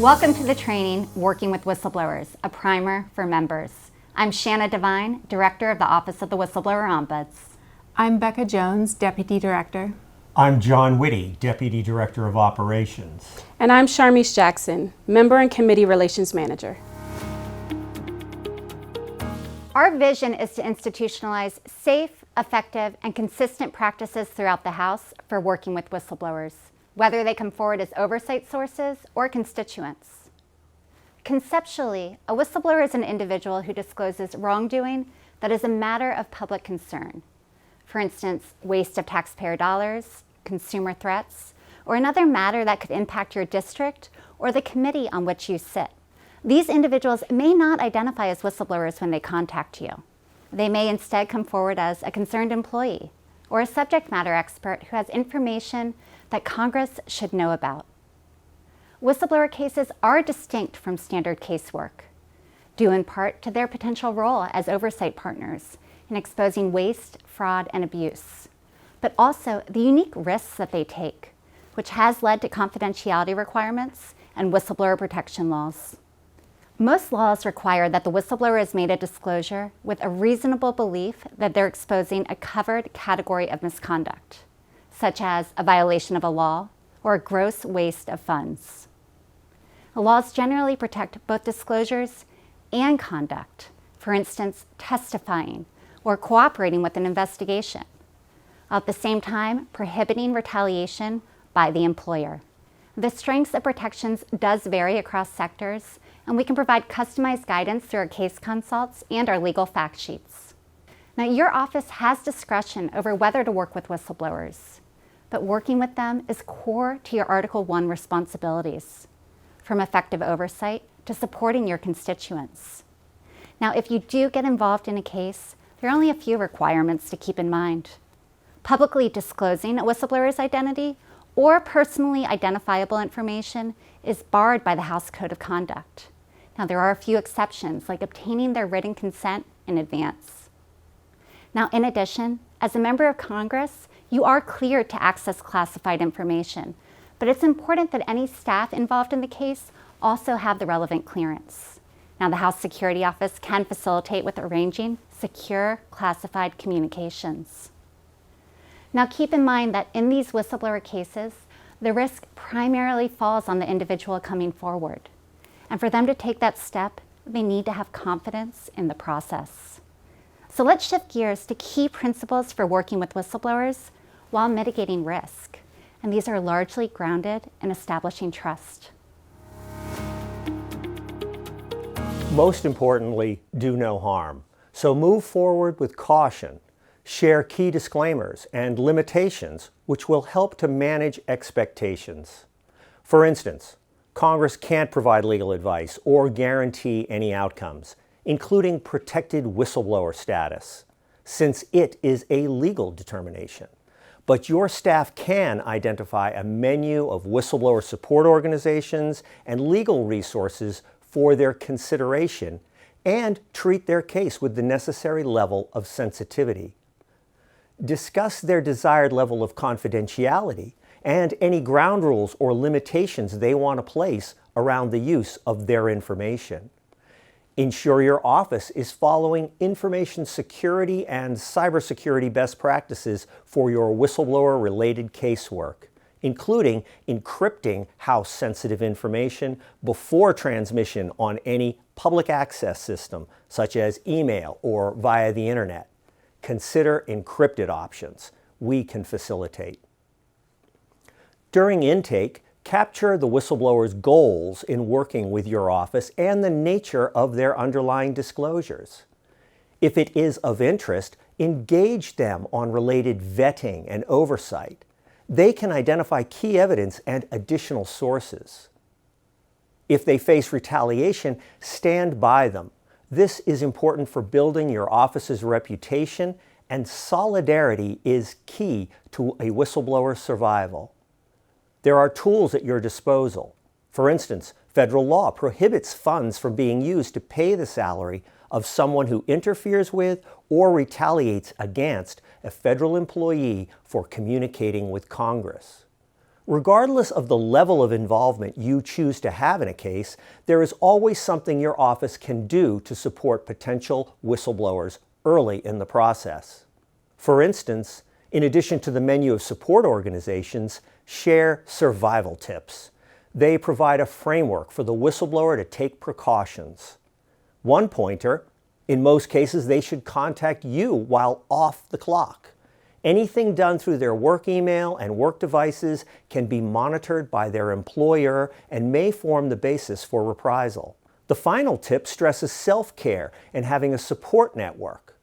Welcome to the training, Working with Whistleblowers, a primer for members. I'm Shanna Devine, Director of the Office of the Whistleblower Ombuds. I'm Becca Jones, Deputy Director. I'm John Whitty, Deputy Director of Operations. And I'm Sharmise Jackson, Member and Committee Relations Manager. Our vision is to institutionalize safe, effective, and consistent practices throughout the House for working with whistleblowers, whether they come forward as oversight sources or constituents. Conceptually, a whistleblower is an individual who discloses wrongdoing that is a matter of public concern. For instance, waste of taxpayer dollars, consumer threats, or another matter that could impact your district or the committee on which you sit. These individuals may not identify as whistleblowers when they contact you. They may instead come forward as a concerned employee or a subject matter expert who has information that Congress should know about. Whistleblower cases are distinct from standard casework, due in part to their potential role as oversight partners in exposing waste, fraud, and abuse, but also the unique risks that they take, which has led to confidentiality requirements and whistleblower protection laws. Most laws require that the whistleblower has made a disclosure with a reasonable belief that they're exposing a covered category of misconduct, such as a violation of a law or a gross waste of funds. The laws generally protect both disclosures and conduct, for instance, testifying or cooperating with an investigation, while at the same time prohibiting retaliation by the employer. The strengths of protections does vary across sectors, and we can provide customized guidance through our case consults and our legal fact sheets. Now, your office has discretion over whether to work with whistleblowers, but working with them is core to your Article 1 responsibilities, from effective oversight to supporting your constituents. Now, if you do get involved in a case, there are only a few requirements to keep in mind. Publicly disclosing a whistleblower's identity or personally identifiable information is barred by the House Code of Conduct. Now, there are a few exceptions, like obtaining their written consent in advance. Now, in addition, as a member of Congress, you are cleared to access classified information, but it's important that any staff involved in the case also have the relevant clearance. Now, the House Security Office can facilitate with arranging secure classified communications. Now, keep in mind that in these whistleblower cases, the risk primarily falls on the individual coming forward. And for them to take that step, they need to have confidence in the process. So let's shift gears to key principles for working with whistleblowers while mitigating risk. And these are largely grounded in establishing trust. Most importantly, do no harm. So move forward with caution. Share key disclaimers and limitations which will help to manage expectations. For instance, Congress can't provide legal advice or guarantee any outcomes, including protected whistleblower status, since it is a legal determination. But your staff can identify a menu of whistleblower support organizations and legal resources for their consideration and treat their case with the necessary level of sensitivity. Discuss their desired level of confidentiality and any ground rules or limitations they want to place around the use of their information. Ensure your office is following information security and cybersecurity best practices for your whistleblower-related casework, including encrypting House-sensitive information before transmission on any public access system, such as email or via the internet. Consider encrypted options. We can facilitate. During intake, capture the whistleblower's goals in working with your office and the nature of their underlying disclosures. If it is of interest, engage them on related vetting and oversight. They can identify key evidence and additional sources. If they face retaliation, stand by them. This is important for building your office's reputation, and solidarity is key to a whistleblower's survival. There are tools at your disposal. For instance, federal law prohibits funds from being used to pay the salary of someone who interferes with or retaliates against a federal employee for communicating with Congress. Regardless of the level of involvement you choose to have in a case, there is always something your office can do to support potential whistleblowers early in the process. For instance, in addition to the menu of support organizations, share survival tips. They provide a framework for the whistleblower to take precautions. One pointer, in most cases they should contact you while off the clock. Anything done through their work email and work devices can be monitored by their employer and may form the basis for reprisal. The final tip stresses self-care and having a support network.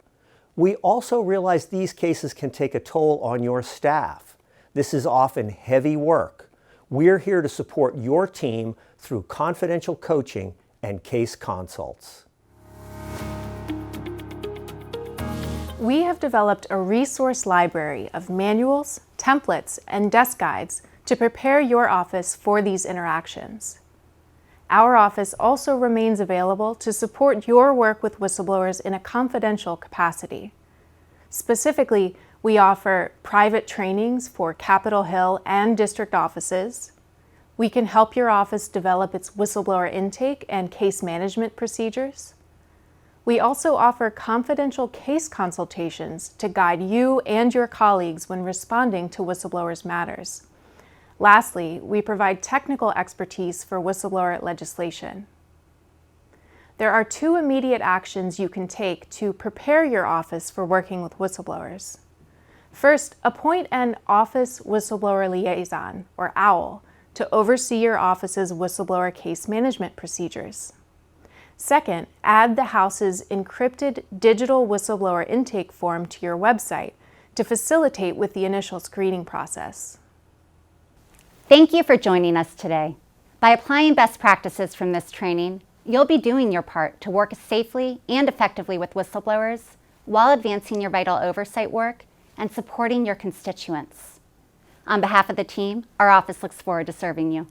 We also realize these cases can take a toll on your staff. This is often heavy work. We're here to support your team through confidential coaching and case consults. We have developed a resource library of manuals, templates, and desk guides to prepare your office for these interactions. Our office also remains available to support your work with whistleblowers in a confidential capacity. Specifically, we offer private trainings for Capitol Hill and district offices. We can help your office develop its whistleblower intake and case management procedures. We also offer confidential case consultations to guide you and your colleagues when responding to whistleblowers' matters. Lastly, we provide technical expertise for whistleblower legislation. There are 2 immediate actions you can take to prepare your office for working with whistleblowers. First, appoint an Office Whistleblower Liaison, or OWL, to oversee your office's whistleblower case management procedures. Second, add the House's encrypted digital whistleblower intake form to your website to facilitate with the initial screening process. Thank you for joining us today. By applying best practices from this training, you'll be doing your part to work safely and effectively with whistleblowers while advancing your vital oversight work and supporting your constituents. On behalf of the team, our office looks forward to serving you.